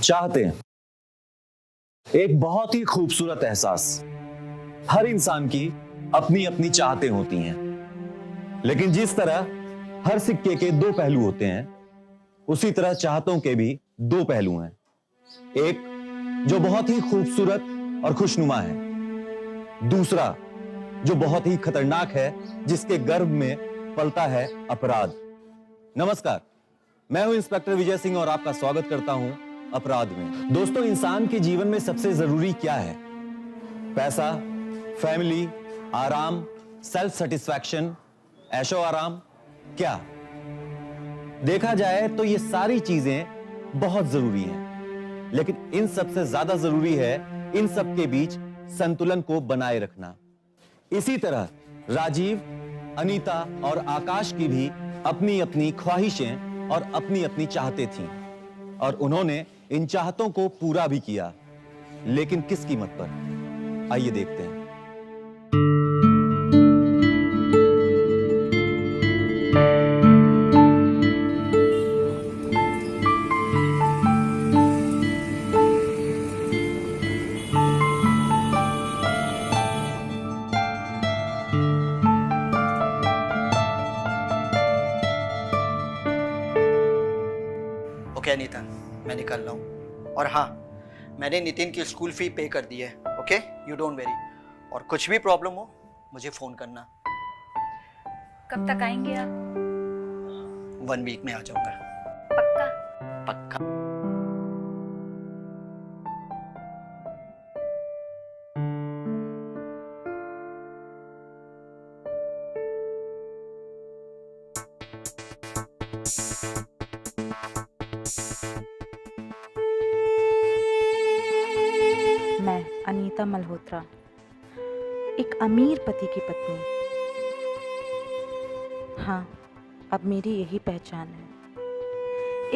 चाहते हैं एक बहुत ही खूबसूरत एहसास। हर इंसान की अपनी अपनी चाहतें होती हैं, लेकिन जिस तरह हर सिक्के के दो पहलू होते हैं, उसी तरह चाहतों के भी दो पहलू हैं। एक जो बहुत ही खूबसूरत और खुशनुमा है, दूसरा जो बहुत ही खतरनाक है, जिसके गर्भ में पलता है अपराध। नमस्कार, मैं हूं इंस्पेक्टर विजय सिंह और आपका स्वागत करता हूं अपराध में। दोस्तों, इंसान के जीवन में सबसे जरूरी क्या है? पैसा, फैमिली, आराम, सेल्फ सेटिस्फैक्शन, ऐशो आराम? क्या देखा जाए तो ये सारी चीजें बहुत जरूरी हैं, लेकिन इन सबसे ज्यादा जरूरी है इन सब के बीच संतुलन को बनाए रखना। इसी तरह राजीव, अनीता और आकाश की भी अपनी अपनी ख्वाहिशें और अपनी अपनी चाहतें थीं, और उन्होंने इन चाहतों को पूरा भी किया, लेकिन किस कीमत पर? आइए देखते हैं। ओके अनीता, मैं निकल रहा हूँ। और हाँ, मैंने नितिन की स्कूल फी पे कर दी है। Okay, you don't very. और कुछ भी प्रॉब्लम हो मुझे फ़ोन करना। कब तक आएंगे आप? 1 वीक में आ जाऊँगा। पक्का? पक्का। मैं अनीता मल्होत्रा, एक अमीर पति की पत्नी। हाँ, अब मेरी यही पहचान है।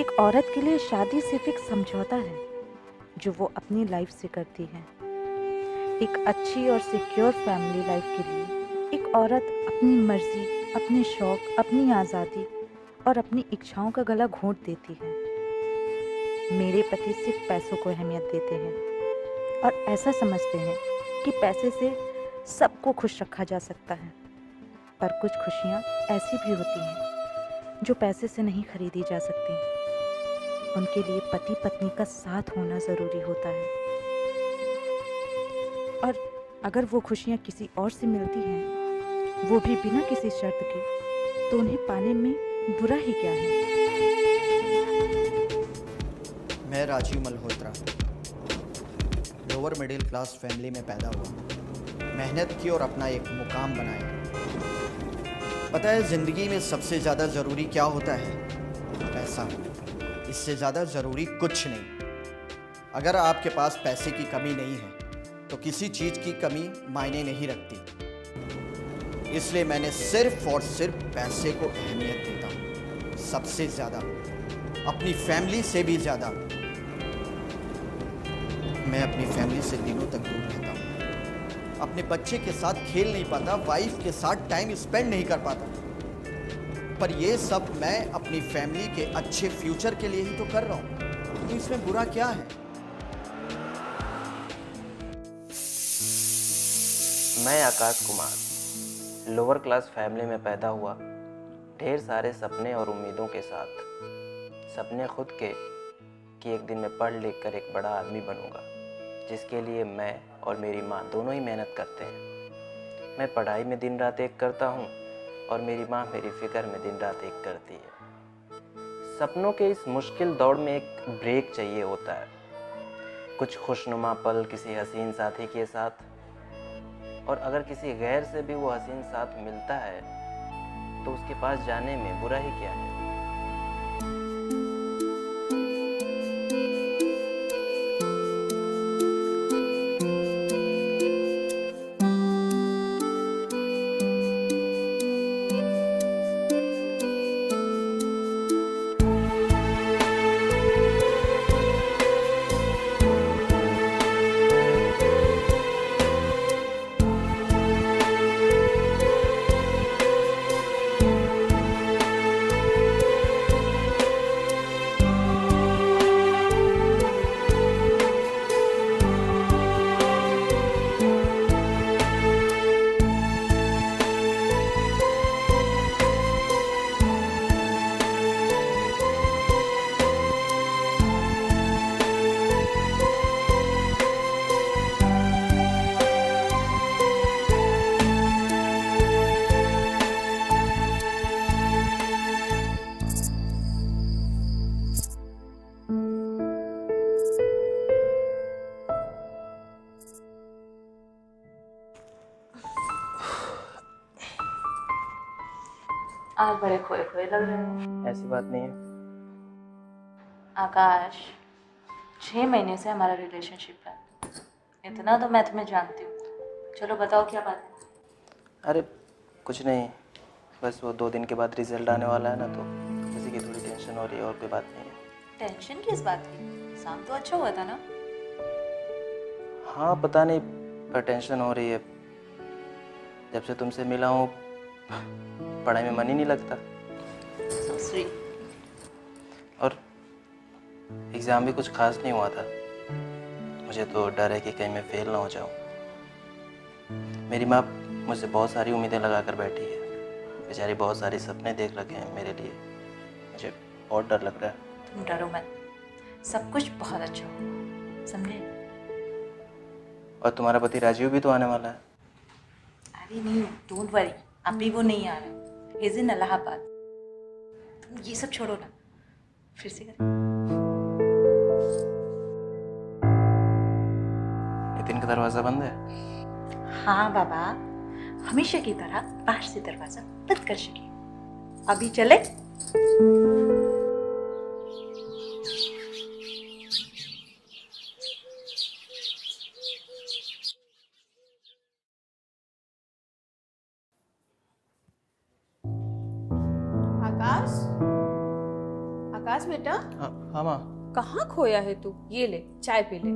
एक औरत के लिए शादी सिर्फ एक समझौता है जो वो अपनी लाइफ से करती है। एक अच्छी और सिक्योर फैमिली लाइफ के लिए एक औरत अपनी मर्जी, अपने शौक, अपनी आज़ादी और अपनी इच्छाओं का गला घोंट देती है। मेरे पति सिर्फ पैसों को अहमियत देते हैं और ऐसा समझते हैं कि पैसे से सबको खुश रखा जा सकता है। पर कुछ खुशियाँ ऐसी भी होती हैं जो पैसे से नहीं खरीदी जा सकती। उनके लिए पति पत्नी का साथ होना ज़रूरी होता है, और अगर वो खुशियाँ किसी और से मिलती हैं, वो भी बिना किसी शर्त के, तो उन्हें पाने में बुरा ही क्या है। मैं Rajeev Malhotra lower middle class family में पैदा हुआ, मेहनत की और अपना एक मुकाम बनाया। पता है ज़िंदगी में सबसे ज़्यादा ज़रूरी क्या होता है? पैसा। इससे ज़्यादा ज़रूरी कुछ नहीं। अगर आपके पास पैसे की कमी नहीं है तो किसी चीज़ की कमी मायने नहीं रखती। इसलिए मैंने सिर्फ और सिर्फ पैसे को अहमियत देता हूँ, सबसे ज़्यादा, अपनी फैमिली से भी ज़्यादा। मैं अपनी फैमिली से दिनों तक दूर रहता हूँ, अपने बच्चे के साथ खेल नहीं पाता, वाइफ के साथ टाइम स्पेंड नहीं कर पाता। पर ये सब मैं अपनी फैमिली के अच्छे फ्यूचर के लिए ही तो कर रहा हूँ, तो इसमें बुरा क्या है? मैं Akash Kumar lower class family में पैदा हुआ, ढेर सारे सपने और उम्मीदों के साथ। सपने खुद के कि एक दिन मैं पढ़ लिख कर एक बड़ा आदमी बनूंगा, जिसके लिए मैं और मेरी माँ दोनों ही मेहनत करते हैं। मैं पढ़ाई में दिन रात एक करता हूँ और मेरी माँ मेरी फिक्र में दिन रात एक करती है। सपनों के इस मुश्किल दौड़ में एक ब्रेक चाहिए होता है, कुछ खुशनुमा पल किसी हसीन साथी के साथ, और अगर किसी गैर से भी वो हसीन साथ मिलता है तो उसके पास जाने में बुरा ही क्या है। आप बड़े खोए खोए लग रहे हो। ऐसी बात नहीं है। आकाश, 6 महीने से हमारा रिलेशनशिप है, इतना तो मैं तुम्हें जानती हूँ। चलो बताओ क्या बात है। अरे कुछ नहीं, बस वो 2 दिन के बाद रिजल्ट आने वाला है ना, तो उसी की थोड़ी टेंशन हो रही है, और कोई बात नहीं है। टेंशन किस बात की? एग्जाम तो अच्छा हुआ था ना? हाँ पता नहीं, पर टेंशन हो रही है। जब से तुमसे मिला हूँ पढ़ाई में मन ही नहीं लगता, So sweet. और एग्ज़ाम भी कुछ खास नहीं हुआ था। मुझे तो डर है कि कहीं मैं फेल ना हो जाऊँ। मेरी माँ मुझसे बहुत सारी उम्मीदें लगा कर बैठी है, बेचारी बहुत सारे सपने देख रखे हैं मेरे लिए। मुझे बहुत डर लग रहा है। तुम डरो मत, सब कुछ बहुत अच्छा होगा, समझे? और तुम्हारा पति राजीव भी तो आने वाला है। अरे नहीं, डोंट वरी, अभी वो नहीं आ रहा, इज इन इलाहाबाद। तुम ये सब छोड़ो ना, फिर से कर। नितिन का दरवाज़ा बंद है। हाँ बाबा, हमेशा की तरह बाहर से दरवाजा बंद कर सके। अभी चले? आकाश, आकाश बेटा, हाँ माँ। कहाँ खोया है तू? ये ले, चाय पी ले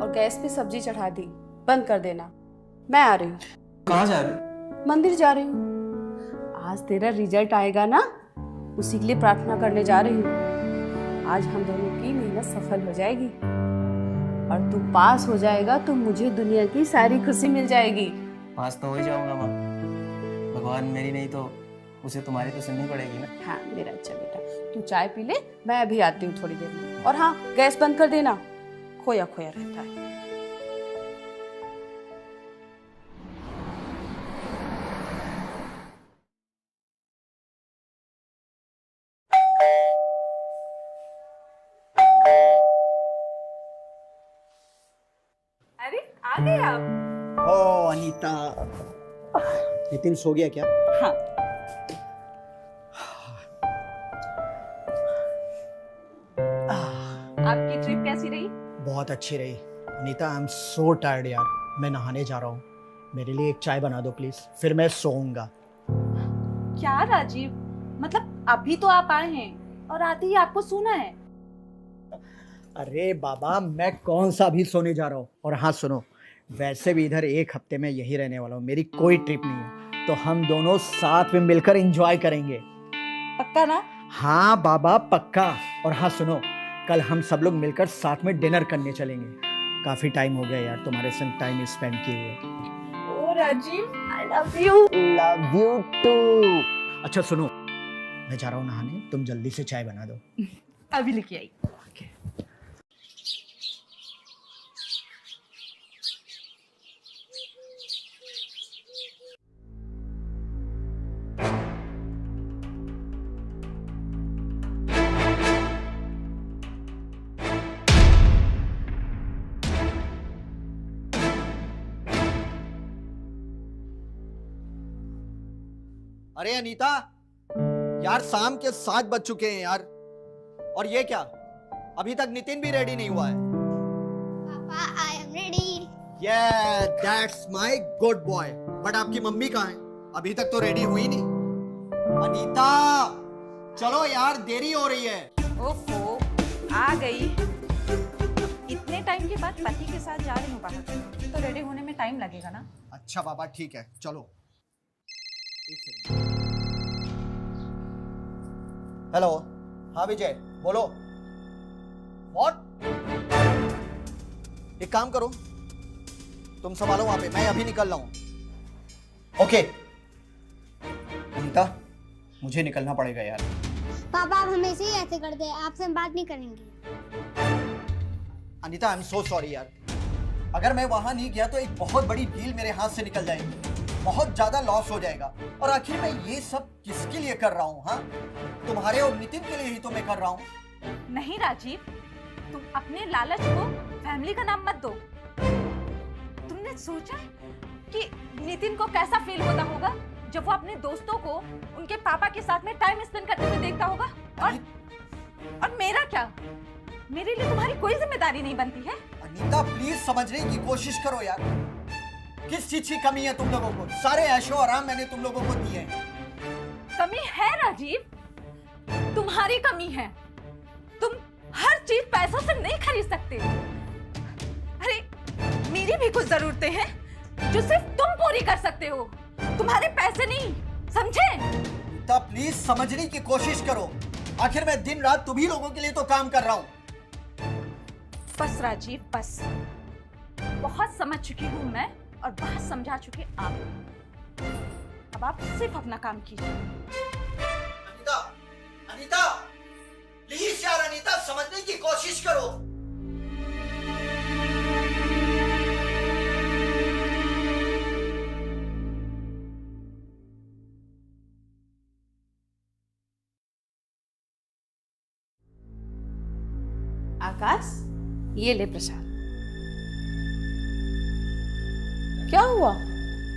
और गैस पे सब्जी चढ़ा दी, बंद कर देना। मैं आ रही हूँ। कहाँ जा रहे? मंदिर जा रही हूँ। आज तेरा रिजल्ट आएगा ना, उसी के लिए प्रार्थना करने जा रही हूँ। आज हम दोनों की मेहनत सफल हो जाएगी और तू पास हो जाएगा तो मुझे दुनिया की सारी खुशी मिल जाएगी। पास तो हो ही जाऊंगा माँ। भगवान मेरी नहीं तो उसे तुम्हारी तो सुननी पड़ेगी ना। हाँ मेरा अच्छा बेटा, तू चाय पी ले, मैं अभी आती हूँ थोड़ी देर में। और हाँ, गैस बंद कर देना, खोया खोया रहता है। अरे आ गए आप? ओ अनीता, नितिन सो गया क्या? हाँ। आपकी ट्रिप कैसी रही? बहुत अच्छी रही Anita. I am so tired यार। मैं नहाने जा रहा हूँ, मेरे लिए एक चाय बना दो प्लीज, फिर मैं सोऊंगा। क्या राजीव, मतलब अभी तो आप आए हैं और आते ही आपको सोना है? अरे बाबा, मैं कौन सा अभी सोने जा रहा हूँ। और हाँ सुनो, वैसे भी इधर 1 हफ्ते में यही रहने वाला हूँ, मेरी कोई ट्रिप नहीं है, तो हम दोनों साथ में मिलकर एंजॉय करेंगे। पक्का ना? हाँ बाबा पक्का। और हाँ सुनो, कल हम सब लोग मिलकर साथ में डिनर करने चलेंगे। काफी टाइम हो गया यार तुम्हारे संग टाइम स्पेंड किए हुए। Oh Rajiv, I love you. Love you too. अच्छा सुनो, मैं जा रहा हूँ नहाने, तुम जल्दी से चाय बना दो। अभी लेके आई। अरे अनीता यार, शाम के 7 बज चुके हैं यार। और ये क्या, अभी तक नितिन भी रेडी नहीं हुआ है। पापा I am ready. Yeah, that's my good boy. But आपकी मम्मी कहाँ है? अभी तक तो रेडी हुई नहीं। अनीता चलो यार, देरी हो रही है। ओहो, आ गई। इतने टाइम के बाद पति के साथ जा रही हूँ बाहर, तो रेडी होने में टाइम लगेगा ना? अच्छा बाबा ठीक है, चलो। एक सेकंड। हेलो, हाँ विजय बोलो। व्हाट? एक काम करो, तुम संभालो वहां पे, मैं अभी निकल रहा हूं। ओके अनीता, मुझे निकलना पड़ेगा यार। पापा आप हमेशा ही ऐसे करते हैं, आपसे हम बात नहीं करेंगे। Anita I am so sorry यार। अगर मैं वहां नहीं गया तो एक बहुत बड़ी डील मेरे हाथ से निकल जाएगी, बहुत ज्यादा लॉस हो जाएगा। और आखिर मैं ये सब किसके लिए कर रहा हूँ? हाँ, तुम्हारे और नितिन के लिए ही तो मैं कर रहा हूँ। नहीं राजीव, तुम अपने लालच को फैमिली का नाम मत दो। तुमने सोचा है कि नितिन को कैसा फील होता होगा जब वो अपने दोस्तों को उनके पापा के साथ में टाइम स्पेंड करते हुए देखता होगा। और मेरा क्या? मेरे लिए तुम्हारी कोई जिम्मेदारी नहीं बनती है? अनीता प्लीज समझने की कोशिश करो यार, किस चीज की कमी है तुम लोगों को? सारे ऐशो आराम मैंने तुम लोगों को दिए हैं। कमी है राजीव, तुम्हारी कमी है। तुम हर चीज पैसों से नहीं खरीद सकते। अरे मेरी भी कुछ जरूरतें हैं जो सिर्फ तुम पूरी कर सकते हो, तुम्हारे पैसे नहीं, समझे? अनीता प्लीज समझने की कोशिश करो, आखिर मैं दिन रात तुम्ही लोगों के लिए तो काम कर रहा हूँ। बस राजीव बस, बहुत समझ चुकी हूँ मैं और बहुत समझा चुके आप। अब आप सिर्फ अपना काम कीजिए। अनीता, अनीता प्लीज यार, अनीता समझने की कोशिश करो। आकाश, ये ले प्रसाद। क्या हुआ?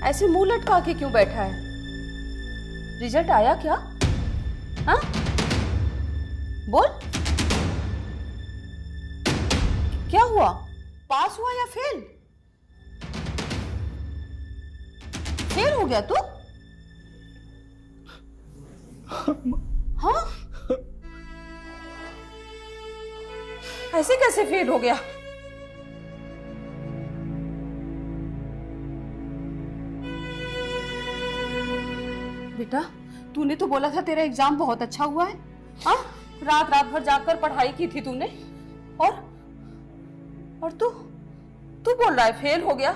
ऐसे मुंह लटका के क्यों बैठा है? रिजल्ट आया क्या? हाँ? बोल, क्या हुआ? पास हुआ या फेल? फेल हो गया तू? हाँ? ऐसे कैसे फेल हो गया? बेटा, तूने तो बोला था तेरा एग्जाम बहुत अच्छा हुआ है। हाँ, रात रात भर जाकर पढ़ाई की थी तूने, और तू बोल रहा है फेल हो गया।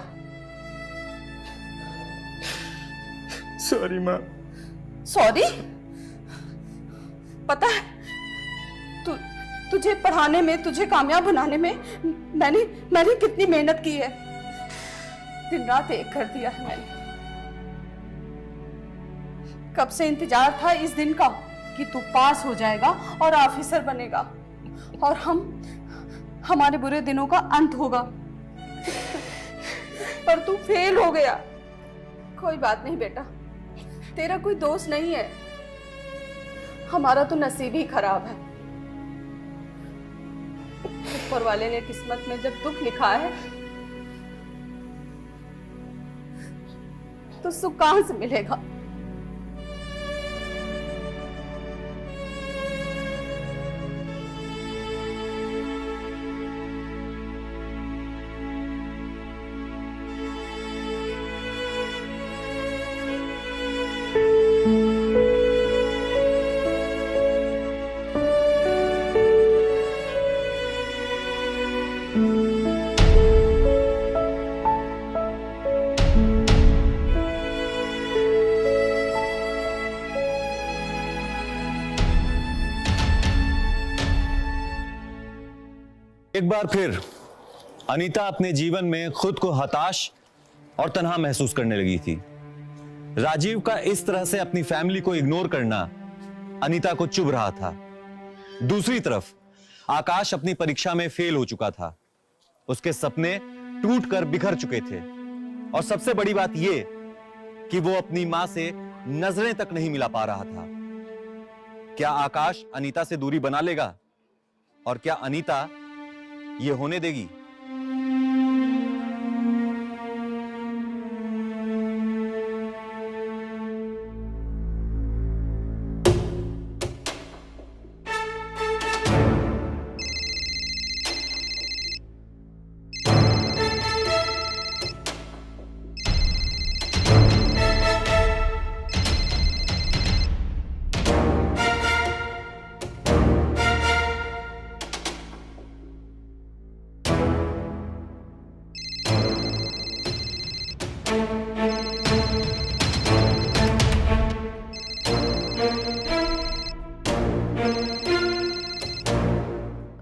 सॉरी माँ। सॉरी? पता है तुझे पढ़ाने में, तुझे कामयाब बनाने में मैंने कितनी मेहनत की है। दिन रात एक कर दिया है मैंने। कब से इंतजार था इस दिन का कि तू पास हो जाएगा और ऑफिसर बनेगा और हमारे बुरे दिनों का अंत होगा। पर तू फेल हो गया। कोई बात नहीं बेटा, तेरा कोई दोष नहीं है, हमारा तो नसीब ही खराब है। ऊपर वाले ने किस्मत में जब दुख लिखा है तो सुख कहां से मिलेगा? एक बार फिर अनीता अपने जीवन में खुद को हताश और तन्हा महसूस करने लगी थी। राजीव का इस तरह से अपनी फैमिली को इग्नोर करना अनीता को चुभ रहा था। दूसरी तरफ आकाश अपनी परीक्षा में फेल हो चुका था। उसके सपने टूटकर बिखर चुके थे और सबसे बड़ी बात यह कि वो अपनी मां से नजरें तक नहीं मिला पा रहा था। क्या आकाश अनीता से दूरी बना लेगा और क्या अनीता ये होने देगी?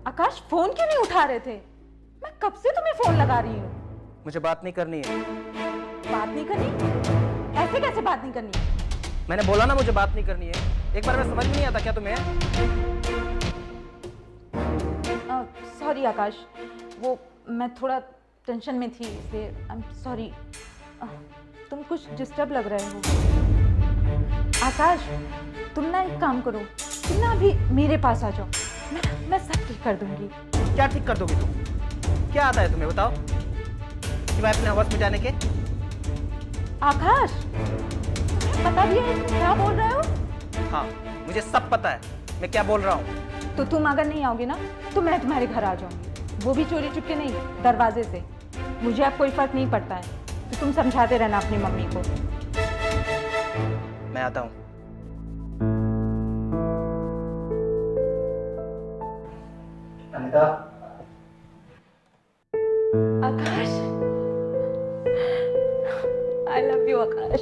आकाश, फोन क्यों नहीं उठा रहे थे? मैं कब से तुम्हें फोन लगा रही हूँ। मुझे बात नहीं करनी है। बात नहीं करनी? ऐसे कैसे बात नहीं करनी? मैंने बोला ना मुझे बात नहीं करनी है। एक बार में समझ में नहीं आता क्या तुम्हें? सॉरी आकाश, वो मैं थोड़ा टेंशन में थी इसलिए। I am sorry. तुम कुछ डिस्टर्ब लग रहे हो। आकाश, तुम ना एक काम करो, तुम ना अभी मेरे पास आ जाओ, मैं सब ठीक कर दूंगी। क्या ठीक कर दोगी तुम? क्या आता है तुम्हें बताओ, कि मैं अपने हवस मिटाने के? आकाश, पता भी है तुम क्या बोल रहे हो? हाँ, मुझे सब पता है मैं क्या बोल रहा हूँ। तो तुम अगर नहीं आओगे ना तो मैं तुम्हारे घर आ जाऊंगी, वो भी चोरी चुपके नहीं, दरवाजे से। मुझे अब कोई फर्क नहीं पड़ता है, तो तुम समझाते रहना अपनी मम्मी को। मैं आता हूँ। अनिता, आकाश, आई लव यू आकाश।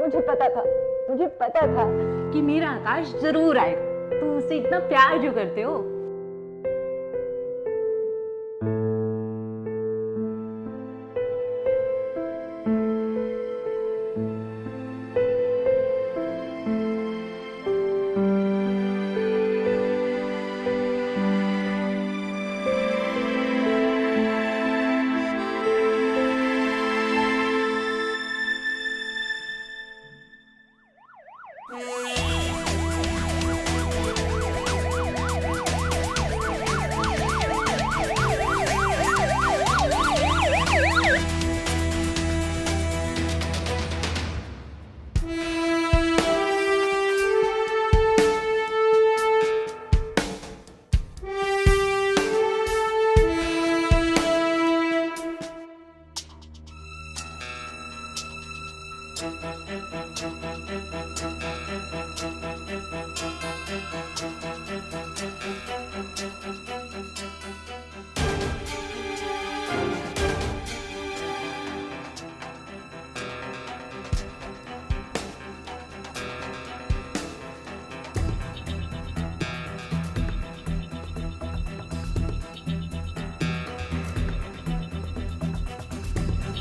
मुझे पता था कि मेरा आकाश जरूर आएगा। तुम मुझसे इतना प्यार जो करते हो।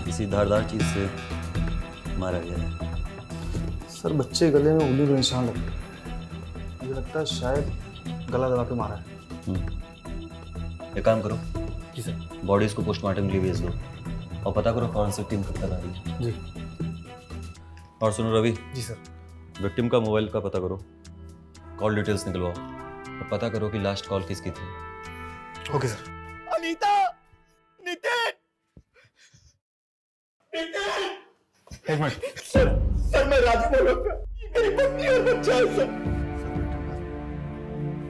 किसी धारदार चीज से मारा गया है। सर बच्चे गले में उंगली के निशान लगते हैं, मुझे लगता है शायद गला दबा के मारा है। एक काम करो, जी सर। बॉडीज को पोस्टमार्टम के लिए भेज दो और पता करो फॉरेंसिक टीम कब तक आ रही है। जी और सुनो रवि, जी सर। विक्टिम का मोबाइल का पता करो, कॉल डिटेल्स निकलवाओ और पता करो कि लास्ट कॉल किसकी थी। Okay sir. अनीता, नितिन, एक मिनट। सर मैं राजू बोल रहा हूँ। मेरी पत्नी और बच्चा है सर।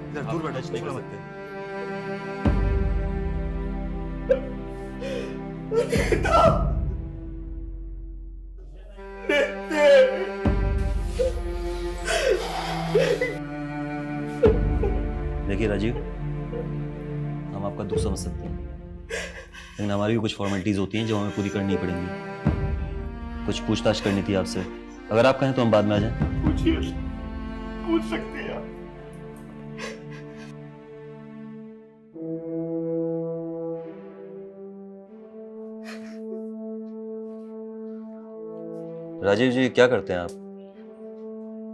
इधर दूर बैठो, निकलो मत। अनीता, देखिए राजीव, हम आपका दुख समझ सकते हैं, लेकिन हमारी भी कुछ फॉर्मेलिटीज होती हैं जो हमें पूरी करनी पड़ेंगी। कुछ पूछताछ करनी थी आपसे, अगर आप कहें तो हम बाद में आ जाएं। पूछिए, पूछ सकते हैं आप। राजीव जी, क्या करते हैं आप?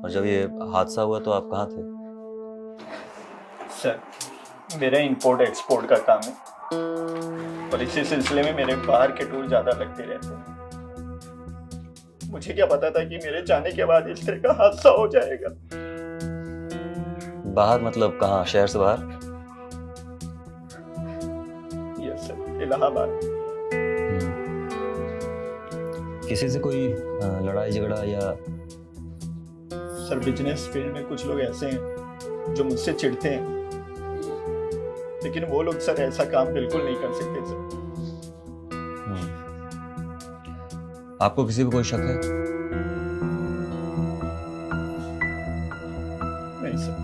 और जब ये हादसा हुआ तो आप कहाँ थे? सर, मेरा इंपोर्ट एक्सपोर्ट का काम है और इसी सिलसिले में मेरे बाहर के टूर ज्यादा लगते रहते हैं। मुझे क्या पता था कि मेरे जाने के बाद इस तरह का हादसा हो जाएगा। बाहर मतलब कहाँ, शहर से बाहर? Yes sir, Allahabad. किसी से कोई लड़ाई झगड़ा या? सर, बिजनेस फील्ड में कुछ लोग ऐसे हैं जो मुझसे चिढ़ते हैं, लेकिन वो लोग सर ऐसा काम बिल्कुल नहीं कर सकते सर। आपको किसी पे कोई शक है? नहीं सर।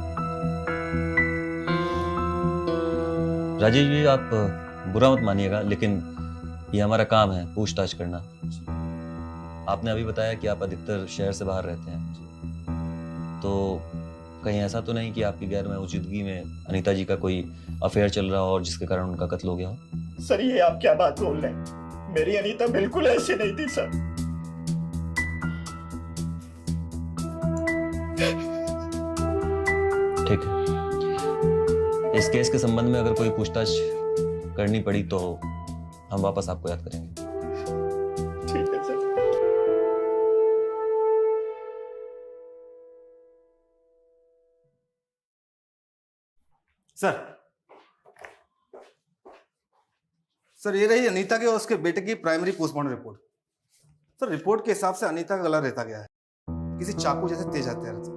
राजीव जी, आप बुरा मत मानिएगा, लेकिन ये हमारा काम है पूछताछ करना। आपने अभी बताया कि आप अधिकतर शहर से बाहर रहते हैं, तो कहीं ऐसा तो नहीं कि आपकी गैर मौजूदगी में अनीता जी का कोई अफेयर चल रहा हो और जिसके कारण उनका कत्ल हो गया हो? सर, ये आप क्या बात बोल रहे हैं? मेरी अनीता बिल्कुल ऐसी नहीं थी सर। ठीक है, इस केस के संबंध में अगर कोई पूछताछ करनी पड़ी तो हम वापस आपको याद करेंगे। ठीक है सर। सर ये रही अनीता के और उसके बेटे की primary postmortem report. Sir report के हिसाब से अनीता का गला रेता गया है, किसी चाकू जैसे तेज हथियार से।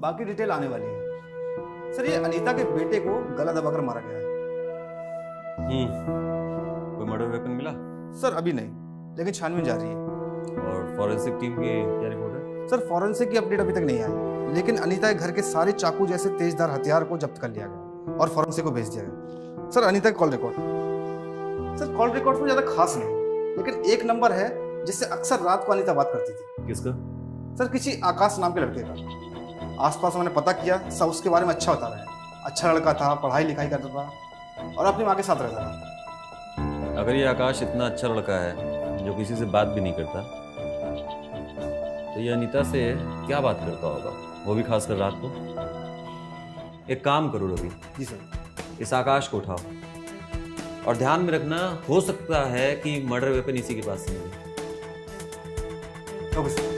बाकी डिटेल आने वाली है। सर ये अनीता के बेटे को गला दबाकर मारा गया है। कोई मर्डर वेपन मिला? सर अभी नहीं, लेकिन छानबीन जारी है। और फॉरेंसिक टीम की क्या रिपोर्ट है? सर फॉरेंसिक की अपडेट अभी तक नहीं आई, लेकिन अनीता के घर के सारे चाकू जैसे तेजधार हथियार को जब्त कर लिया गया और फॉरेंसिक को भेज दिया गया। सर अनीता का call record, sir call record में ज्यादा खास नहीं, लेकिन एक नंबर है जिससे अक्सर रात को अनीता बात करती थी। किसका? सर किसी आकाश नाम के लड़के का। आसपास मैंने पता किया, सब उसके बारे में अच्छा बता रहे हैं। अच्छा लड़का था, पढ़ाई लिखाई करता था और अपनी माँ के साथ रहता था। अगर ये आकाश इतना अच्छा लड़का है जो किसी से बात भी नहीं करता, तो ये अनीता से क्या बात करता होगा, वो भी खासकर रात को? एक काम करो रवि, जी सर। इस आकाश को उठाओ और ध्यान में रखना, हो सकता है कि मर्डर वेपन इसी के पास से मिले। Okay sir.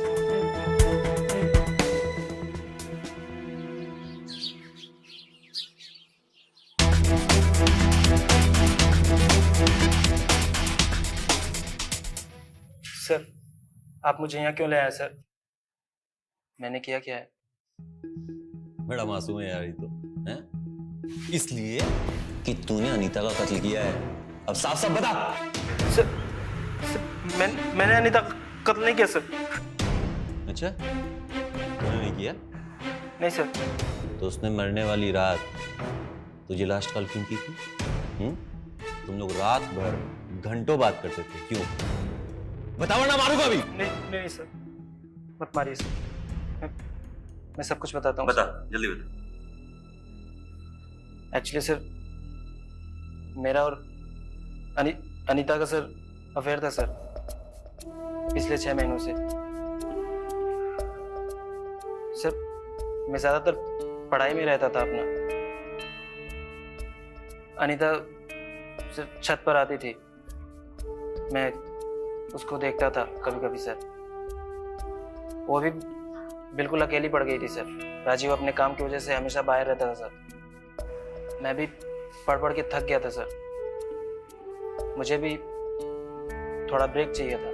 सर आप मुझे यहाँ क्यों ले आए सर? मैंने किया क्या है? बड़ा मासूम है यार ये तो, हैं? इसलिए कि तूने अनीता का कत्ल किया है। अब साफ साफ बता। सर मैंने अनीता का कत्ल नहीं किया सर। अच्छा, तूने नहीं किया? नहीं सर। तो उसने मरने वाली रात तुझे लास्ट कॉल क्यों की थी? तुम लोग रात भर घंटों बात करते थे, क्यों? बताओ ना, मारूंगा अभी। नहीं सर, मत मारिए सर। मैं सब कुछ बताता हूँ। बता, जल्दी बता। एक्चुअली सर मेरा और अनीता का सर अफेयर था सर, पिछले 6 महीनों से। सर मैं ज्यादातर पढ़ाई में रहता था अपना। अनीता सर छत पर आती थी, मैं उसको देखता था कभी कभी सर। वो भी बिल्कुल अकेली पड़ गई थी सर। राजीव अपने काम की वजह से हमेशा बाहर रहता था सर। मैं भी पढ़ पढ़ के थक गया था सर। मुझे भी थोड़ा ब्रेक चाहिए था।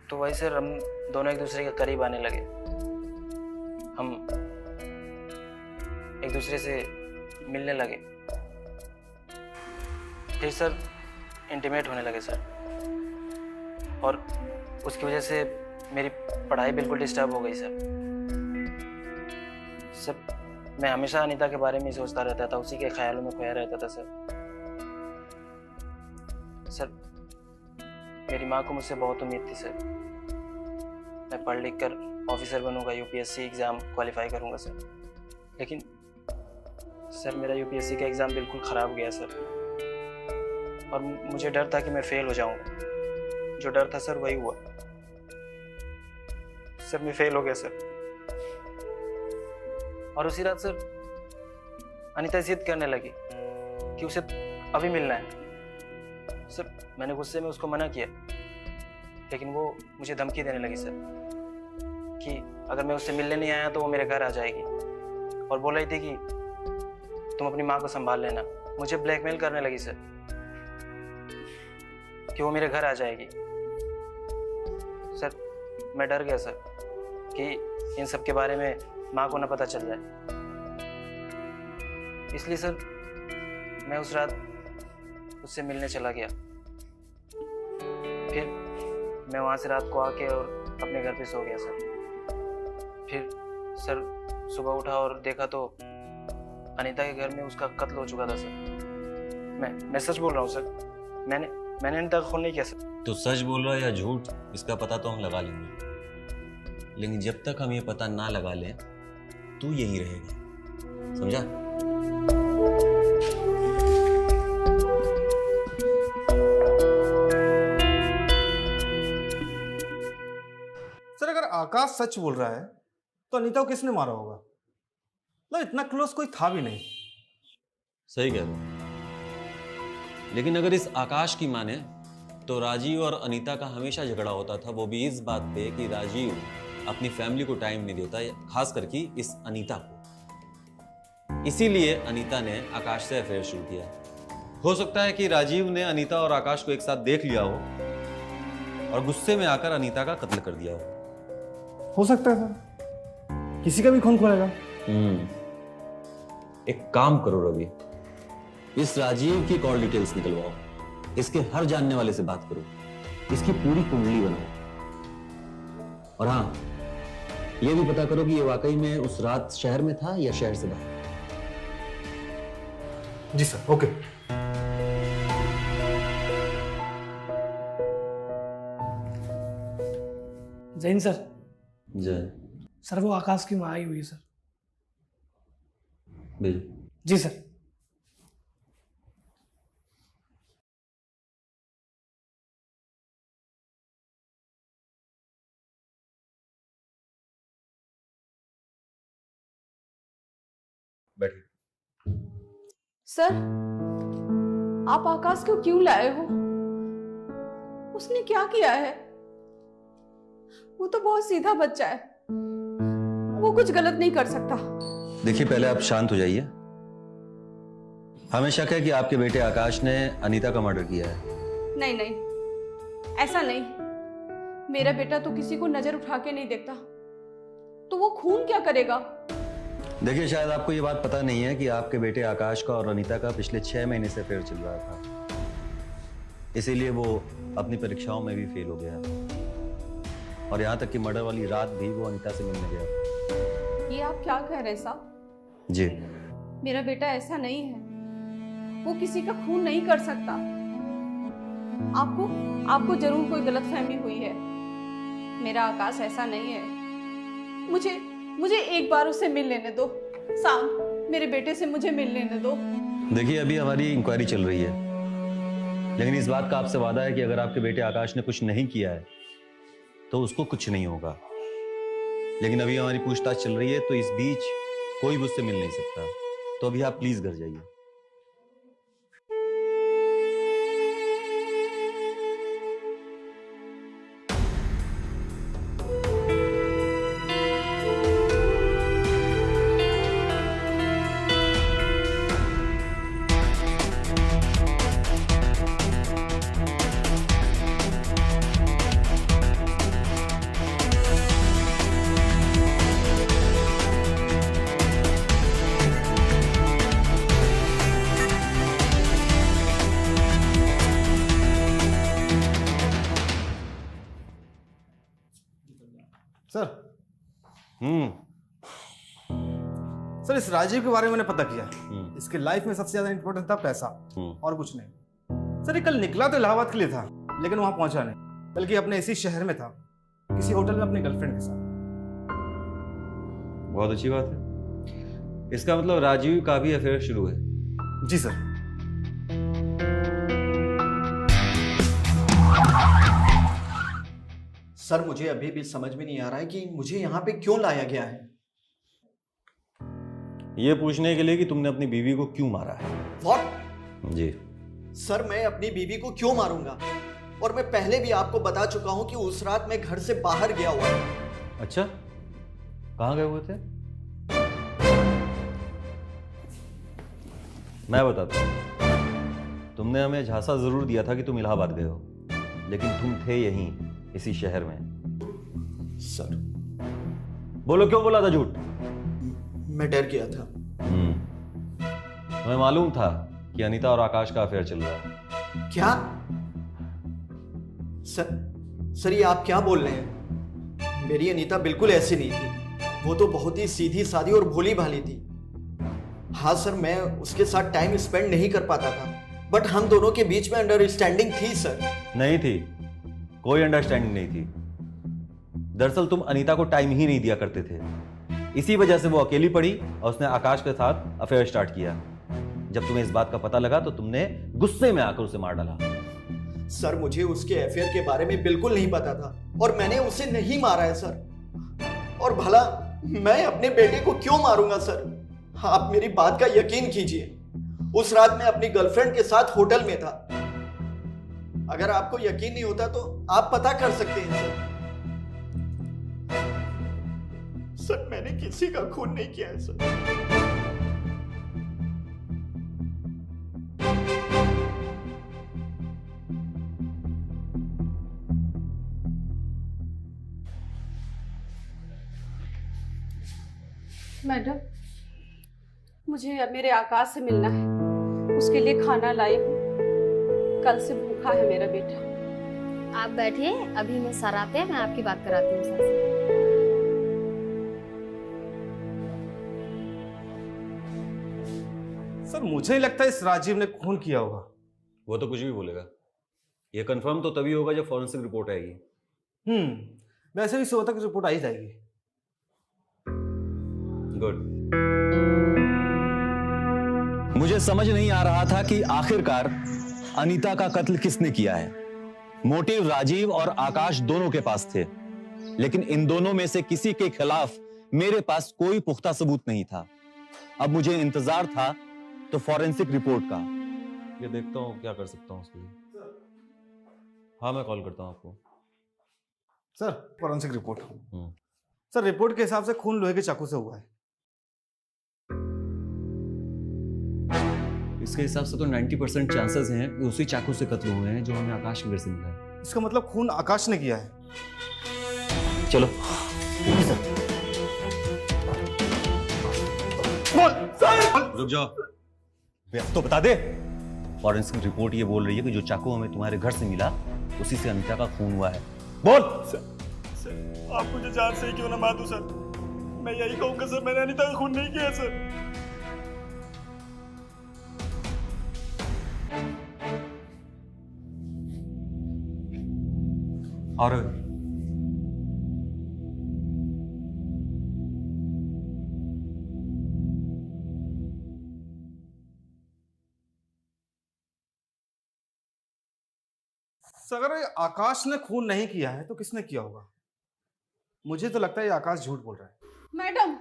तो वही सर हम दोनों एक दूसरे के करीब आने लगे। हम एक दूसरे से मिलने लगे, फिर सर इंटीमेट होने लगे सर। और उसकी वजह से मेरी पढ़ाई बिल्कुल डिस्टर्ब हो गई सर। मैं हमेशा अनीता के बारे में ही सोचता रहता था, उसी के ख्यालों में खोया रहता था सर। मेरी माँ को मुझसे बहुत उम्मीद थी सर। मैं पढ़ लिख कर ऑफिसर बनूंगा, यूपीएससी एग्ज़ाम क्वालिफाई करूंगा सर। लेकिन सर मेरा यूपीएससी का एग्ज़ाम बिल्कुल ख़राब गया सर, और मुझे डर था कि मैं फेल हो जाऊंगा। जो डर था सर वही हुआ सर। मैं फेल हो गया सर। और उसी रात सर अनीता जिद करने लगी कि उसे अभी मिलना है सर। मैंने गुस्से में उसको मना किया, लेकिन वो मुझे धमकी देने लगी सर कि अगर मैं उससे मिलने नहीं आया तो वो मेरे घर आ जाएगी, और बोल रही थी कि तुम अपनी माँ को संभाल लेना। मुझे ब्लैकमेल करने लगी सर कि वो मेरे घर आ जाएगी। सर मैं डर गया सर कि इन सब के बारे में माँ को ना पता चल जाए, इसलिए सर मैं उस रात उससे मिलने चला गया। फिर मैं वहाँ से रात को आके और अपने घर पे सो गया सर। फिर सर सुबह उठा और देखा तो अनीता के घर में उसका कत्ल हो चुका था सर। मैं सच बोल रहा हूँ सर। मैंने अनीता का खून नहीं किया सर। तो सच बोल रहा है या झूठ, इसका पता तो हम लगा लेंगे, लेकिन जब तक हम ये पता ना लगा लें तू यही रहेगा, समझा? सर अगर आकाश सच बोल रहा है तो अनीता को किसने मारा होगा? मतलब इतना क्लोज कोई था भी नहीं। सही कह रहे हो, लेकिन अगर इस आकाश की माने तो राजीव और अनीता का हमेशा झगड़ा होता था, वो भी इस बात पे कि राजीव अपनी फैमिली को टाइम नहीं देता, खास करके इस अनीता को। इसीलिए अनीता ने आकाश से अफेयर शुरू किया। हो सकता है कि राजीव ने अनीता और आकाश को एक साथ देख लिया हो और गुस्से में आकर अनीता का कत्ल कर दिया हो सकता है सर, किसी का भी खून खोलेगा। एक काम करो रवि, इस राजीव की कॉल डिटेल्स निकलवाओ, इसके हर जानने वाले से बात करो, इसकी पूरी कुंडली बनाओ, और हाँ, ये भी पता करो कि ये वाकई में उस रात शहर में था या शहर से बाहर। जी सर, ओके। जैन सर, जय। सर वो आकाश की माँ आई हुई है सर। भेजो। जी सर। बैठिए। सर, आप आकाश को क्यों लाए हो? उसने क्या किया है? वो तो बहुत सीधा बच्चा है, वो कुछ गलत नहीं कर सकता। देखिए, पहले आप शांत हो जाइए। हमें शक है कि आपके बेटे आकाश ने अनीता का मर्डर किया है। नहीं नहीं, ऐसा नहीं। मेरा बेटा तो किसी को नजर उठा के नहीं देखता, तो वो खून क्या करेगा? देखिए, शायद आपको ये बात पता नहीं है कि आपके बेटे आकाश का और अनीता का पिछले 6 महीने से अफेयर चल रहा था, इसीलिए वो अपनी परीक्षाओं में भी फेल हो गया, और यहाँ तक कि मर्डर वाली रात भी वो अनीता से मिलने गया। ये आप क्या कह रहे हैं साहब? जी। मेरा बेटा ऐसा नहीं है, वो किसी का खून नहीं कर सकता। आपको जरूर कोई गलतफहमी हुई है। मेरा आकाश ऐसा नहीं है। मुझे एक बार उससे मिल लेने दो। शाम, मेरे बेटे से मुझे मिल लेने दो। देखिए, अभी हमारी इंक्वायरी चल रही है, लेकिन इस बात का आपसे वादा है कि अगर आपके बेटे आकाश ने कुछ नहीं किया है तो उसको कुछ नहीं होगा। लेकिन अभी हमारी पूछताछ चल रही है, तो इस बीच कोई भी उससे मिल नहीं सकता। तो अभी आप प्लीज घर जाइए। सर, हम्म। सर इस राजीव के बारे में मैंने पता किया। इसके लाइफ में सबसे ज्यादा इंपॉर्टेंट था पैसा, और कुछ नहीं। सर ये कल निकला तो इलाहाबाद के लिए था, लेकिन वहां पहुंचा नहीं, बल्कि अपने इसी शहर में था, किसी होटल में अपनी गर्लफ्रेंड के साथ। बहुत अच्छी बात है। इसका मतलब राजीव का भी अफेयर शुरू है। जी सर। सर मुझे अभी भी समझ में नहीं आ रहा है कि मुझे यहाँ पे क्यों लाया गया है। ये पूछने के लिए कि तुमने अपनी बीवी को क्यों मारा है। What? जी। सर मैं अपनी बीवी को क्यों मारूंगा? और मैं पहले भी आपको बता चुका हूँ कि उस रात मैं घर से बाहर गया हुआ था। अच्छा, कहाँ गए हुए थे? मैं बताता हूँ। तुमने हमें झांसा जरूर दिया था कि तुम इलाहाबाद गए हो, लेकिन तुम थे यहीं इसी शहर में। सर बोलो, क्यों बोला था झूठ? मैं डर गया था। तुम्हें मालूम था कि अनीता और आकाश का अफेयर चल रहा है। क्या? सर ये आप क्या बोल रहे हैं? मेरी अनीता बिल्कुल ऐसी नहीं थी। वो तो बहुत ही सीधी सादी और भोली भाली थी। हाँ सर, मैं उसके साथ टाइम स्पेंड नहीं कर पाता था, बट हम दोनों के बीच में अंडरस्टैंडिंग थी सर। नहीं थी, कोई अंडरस्टैंडिंग नहीं थी। दरअसल तुम अनीता को टाइम ही नहीं दिया करते थे, इसी वजह से वो अकेली पड़ी और उसने आकाश के साथ अफेयर स्टार्ट किया। जब तुम्हें इस बात का पता लगा तो तुमने गुस्से में आकर उसे मार डाला। सर मुझे उसके अफेयर के बारे में बिल्कुल नहीं पता था, और मैंने उसे नहीं मारा है सर। और भला मैं अपने बेटे को क्यों मारूंगा सर? आप मेरी बात का यकीन कीजिए, उस रात मैं अपनी गर्लफ्रेंड के साथ होटल में था। अगर आपको यकीन नहीं होता तो आप पता कर सकते हैं सर। सर मैंने किसी का खून नहीं किया है सर। मैडम, मुझे अब मेरे आकाश से मिलना है, उसके लिए खाना लाई हूँ। कल से भूखा है मेरा बेटा। आप बैठिए, अभी मैं सर आते हैं, मैं आपकी बात कराती हूँ सर से। सर मुझे नहीं लगता इस राजीव ने खून किया होगा। वो तो कुछ भी बोलेगा। ये कंफर्म तो तभी होगा जब फॉरेंसिक रिपोर्ट आएगी। वैसे भी 100 तक रिपोर्ट आ ही जाएगी। गुड। मुझे समझ नहीं आ रहा था कि आखिरकार अनीता का कत्ल किसने किया है। मोटिव राजीव और आकाश दोनों के पास थे, लेकिन इन दोनों में से किसी के खिलाफ मेरे पास कोई पुख्ता सबूत नहीं था। अब मुझे इंतजार था तो फॉरेंसिक रिपोर्ट का। ये देखता हूं क्या कर सकता हूं उसके लिए। हाँ, मैं कॉल करता हूं आपको। Sir forensic report. Sir report के हिसाब से खून लोहे के चाकू से हुआ है। इसके हिसाब से तो 90% चांसेस हैं कि उसी चाकू से कत्ल हुए हैं जो हमें आकाश के घर से मिला है। इसका मतलब खून आकाश ने किया है। चलो। रुक जाओ, अब तो बता दे। फॉरेंसिक रिपोर्ट ये बोल रही है कि जो चाकू हमें तुम्हारे घर से मिला उसी से अनीता का खून हुआ है। बोल। सर आप मुझे जान से ही क्यों ना मार दो सर, मैं यही कहूंगा सर, मैंने अनीता का खून नहीं किया सर। और अगर ये आकाश ने खून नहीं किया है तो किसने किया होगा? मुझे तो लगता है ये आकाश झूठ बोल रहा है। मैडम,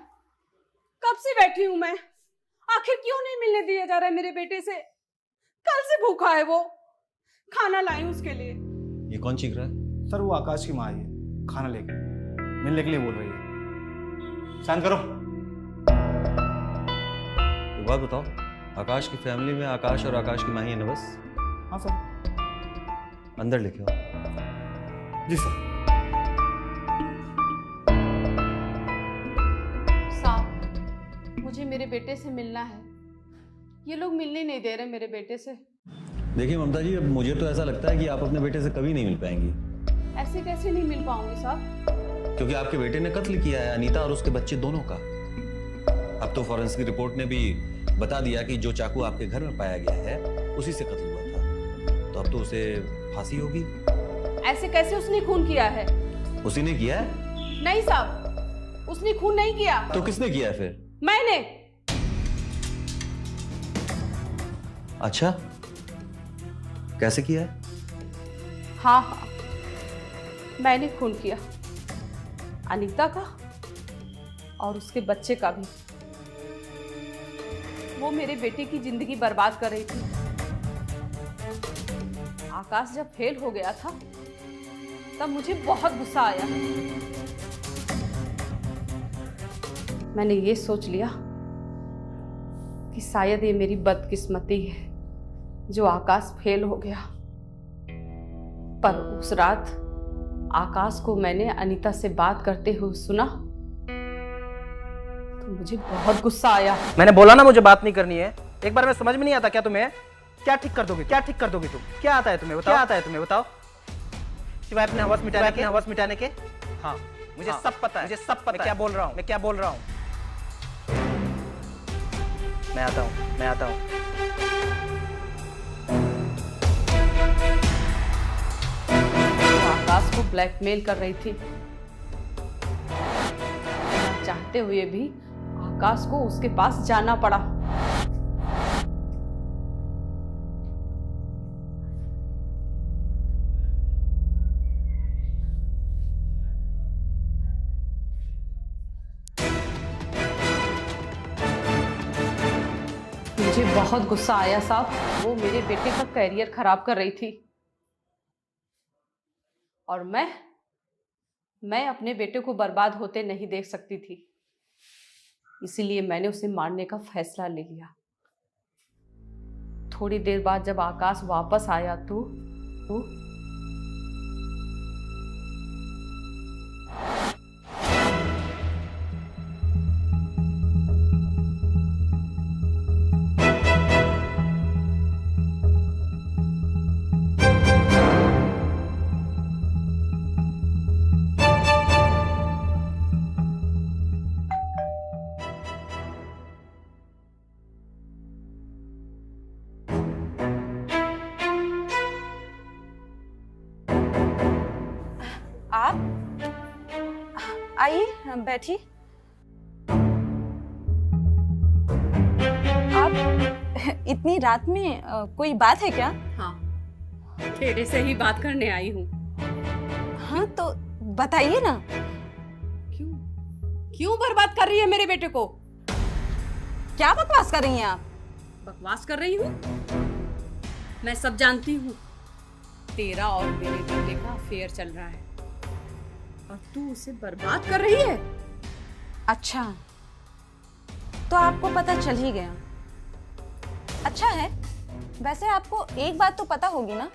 कब से बैठी हूँ मैं, आखिर क्यों नहीं मिलने दिया जा रहा है मेरे बेटे से? कल से भूखा है वो, खाना लाई हूँ उसके लिए। ये कौन चीख रहा है? सर वो आकाश की माँ आई है, खाना लेके मिलने के लिए बोल रही है। शांत करो। एक बात बताओ, आकाश की फैमिली में आकाश और आकाश की माँ ही है ना बस? हाँ सर। अंदर लेके आओ। जी सर। साहब, मुझे मेरे बेटे से मिलना है, ये लोग मिलने नहीं दे रहे मेरे बेटे से। देखिए ममता जी, अब मुझे तो ऐसा लगता है कि आप अपने बेटे से कभी नहीं मिल पाएंगी। ऐसे कैसे नहीं मिल पाऊंगी साहब? क्योंकि आपके बेटे ने कत्ल किया है अनीता और उसके बच्चे दोनों का। अब तो फॉरेंसिक रिपोर्ट ने भी बता दिया कि जो चाकू आपके घर में पाया गया है उसी से कत्ल हुआ था, तो अब तो उसे फांसी होगी। ऐसे कैसे उसने खून किया है? उसी ने किया है? नहीं साहब, उसने खून नहीं किया। तो किसने किया है फिर? मैंने। अच्छा, कैसे किया है? हाँ हाँ, मैंने खून किया, अनीता का और उसके बच्चे का भी। वो मेरे बेटे की जिंदगी बर्बाद कर रही थी। आकाश जब फेल हो गया था तब मुझे बहुत गुस्सा आया। मैंने ये सोच लिया कि शायद ये मेरी बदकिस्मती है जो आकाश फेल हो गया। पर उस रात आकाश को मैंने अनीता से बात करते हुए सुना तो मुझे बहुत गुस्सा आया। मैंने बोला ना मुझे बात नहीं करनी है। एक बार में समझ में नहीं आता क्या तुम्हें? क्या ठीक कर दोगे? क्या ठीक कर दोगे तुम? क्या आता है तुम्हें बताओ? क्या आता है तुम्हें बताओ? सिवाय अपने हवस मिटाने के। हाँ मुझे सब पता है, मुझे सब पता है। मैं क्या बोल रहा हूँ, मैं क्या बोल रहा हूँ। मैं आता हूँ, मैं आता हूँ। आकाश को ब्लैकमेल कर रही थी, चाहते हुए भी आकाश को उसके पास जाना पड़ा। मुझे बहुत गुस्सा आया साहब। वो मेरे बेटे का करियर खराब कर रही थी और मैं अपने बेटे को बर्बाद होते नहीं देख सकती थी। इसीलिए मैंने उसे मारने का फैसला ले लिया। थोड़ी देर बाद जब आकाश वापस आया तो आप आइए, बैठिए। आप इतनी रात में कोई बात है क्या? हाँ, तेरे से ही बात करने आई हूँ। हाँ तो बताइए ना। क्यों क्यों बर्बाद कर रही है मेरे बेटे को? क्या बकवास कर रही हैं आप? बकवास कर रही हूँ? मैं सब जानती हूँ। तेरा और मेरे बेटे का अफेयर चल रहा है और तू उसे बर्बाद कर रही है। अच्छा, तो आपको पता चल ही गया। अच्छा है, वैसे आपको एक बात तो पता होगी ना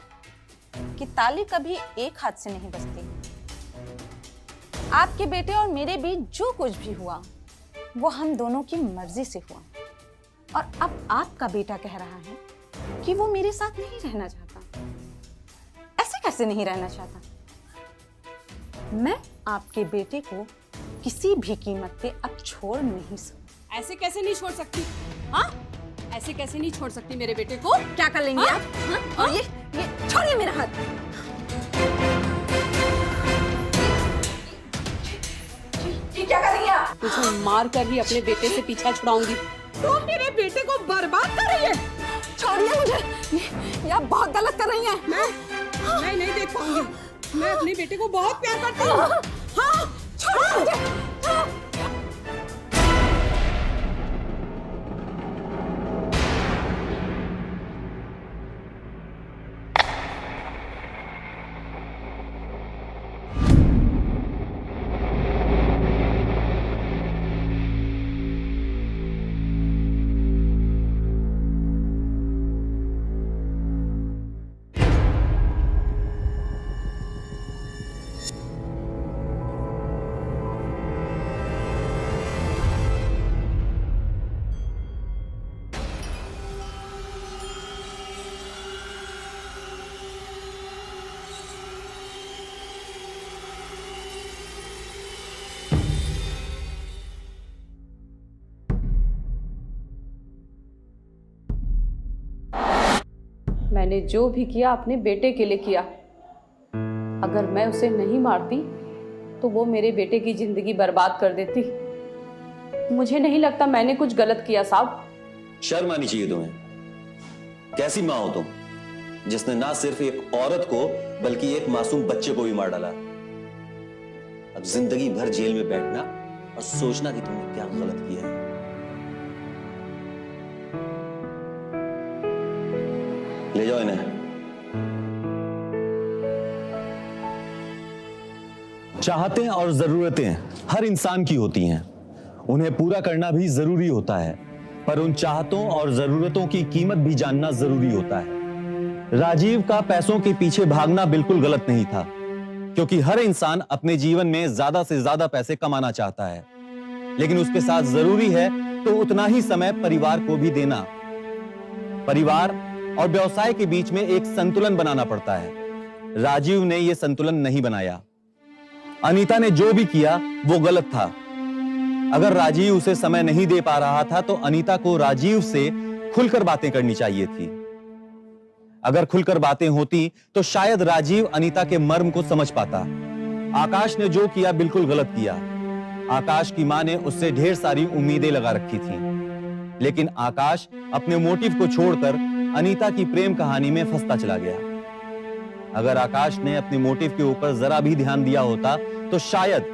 कि ताली कभी एक हाथ से नहीं बजती। आपके बेटे और मेरे बीच जो कुछ भी हुआ वो हम दोनों की मर्जी से हुआ, और अब आपका बेटा कह रहा है कि वो मेरे साथ नहीं रहना चाहता। ऐसे कैसे नहीं रहना चाहता? मैं आपके बेटे को किसी भी कीमत पे अब छोड़ नहीं सकती। ऐसे कैसे नहीं छोड़ सकती? हाँ, ऐसे कैसे नहीं छोड़ सकती मेरे बेटे को? क्या कर लेंगे हाँ? आप? हाँ? और ये छोड़िए मेरा हाथ। ये क्या कर रही हैं आप? तुझे मार कर ही अपने बेटे से पीछा छुड़ाऊंगी। तो मेरे बेटे को बर्बाद कर रही है। छोड़िए मुझे, ये आप बहुत गलत कर रही हैं। मैं नहीं देख पाऊंगी। मैं अपने बेटे को बहुत प्यार करती हूँ। हाँ, छोड़ो मुझे। मैंने जो भी किया अपने बेटे के लिए किया। अगर मैं उसे नहीं मारती तो वो मेरे बेटे की जिंदगी बर्बाद कर देती। मुझे नहीं लगता मैंने कुछ गलत किया साहब। शर्म आनी चाहिए तुम्हें। कैसी मां हो तुम, जिसने ना सिर्फ एक औरत को बल्कि एक मासूम बच्चे को भी मार डाला। अब जिंदगी भर जेल में बैठना और सोचना कि तुमने क्या गलत किया है। ले जाओ इन्हें। चाहतें और जरूरतें हर इंसान की होती हैं, उन्हें पूरा करना भी जरूरी होता है, पर उन चाहतों और जरूरतों की कीमत भी जानना जरूरी होता है। राजीव का पैसों के पीछे भागना बिल्कुल गलत नहीं था, क्योंकि हर इंसान अपने जीवन में ज्यादा से ज्यादा पैसे कमाना चाहता है, लेकिन उसके साथ जरूरी है तो उतना ही समय परिवार को भी देना। परिवार और व्यवसाय के बीच में एक संतुलन बनाना पड़ता है। राजीव ने यह संतुलन नहीं बनाया। अनीता ने जो भी किया वो गलत था। अगर राजीव उसे समय नहीं दे पा रहा था तो अनीता को राजीव से खुलकर बातें करनी चाहिए थी। अगर खुलकर बातें होती तो शायद राजीव अनीता के मर्म को समझ पाता। आकाश ने जो किया बिल्कुल गलत किया। आकाश की मां ने उससे ढेर सारी उम्मीदें लगा रखी थी, लेकिन आकाश अपने मोटिव को छोड़कर अनीता की प्रेम कहानी में फंसता चला गया। अगर आकाश ने अपने मोटिव के ऊपर जरा भी ध्यान दिया होता तो शायद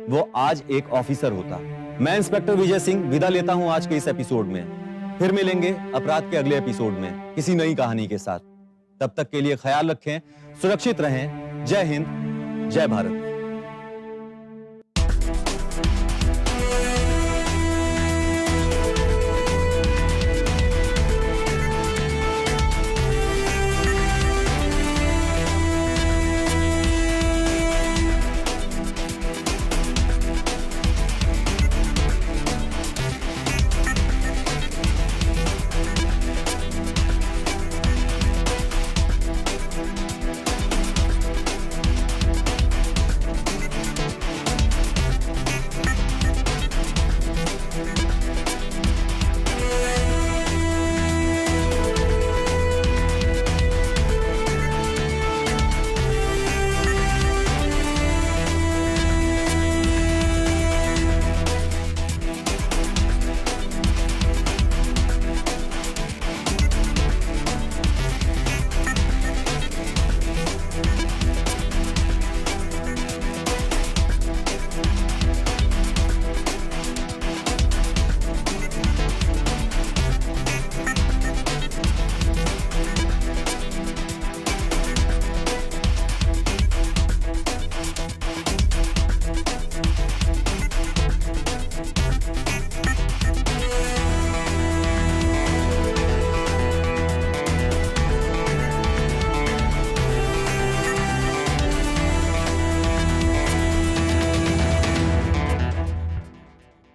वो आज एक ऑफिसर होता। मैं इंस्पेक्टर विजय सिंह विदा लेता हूं आज के इस एपिसोड में। फिर मिलेंगे अपराध के अगले एपिसोड में किसी नई कहानी के साथ। तब तक के लिए ख्याल रखें, सुरक्षित रहें। जय हिंद, जय भारत।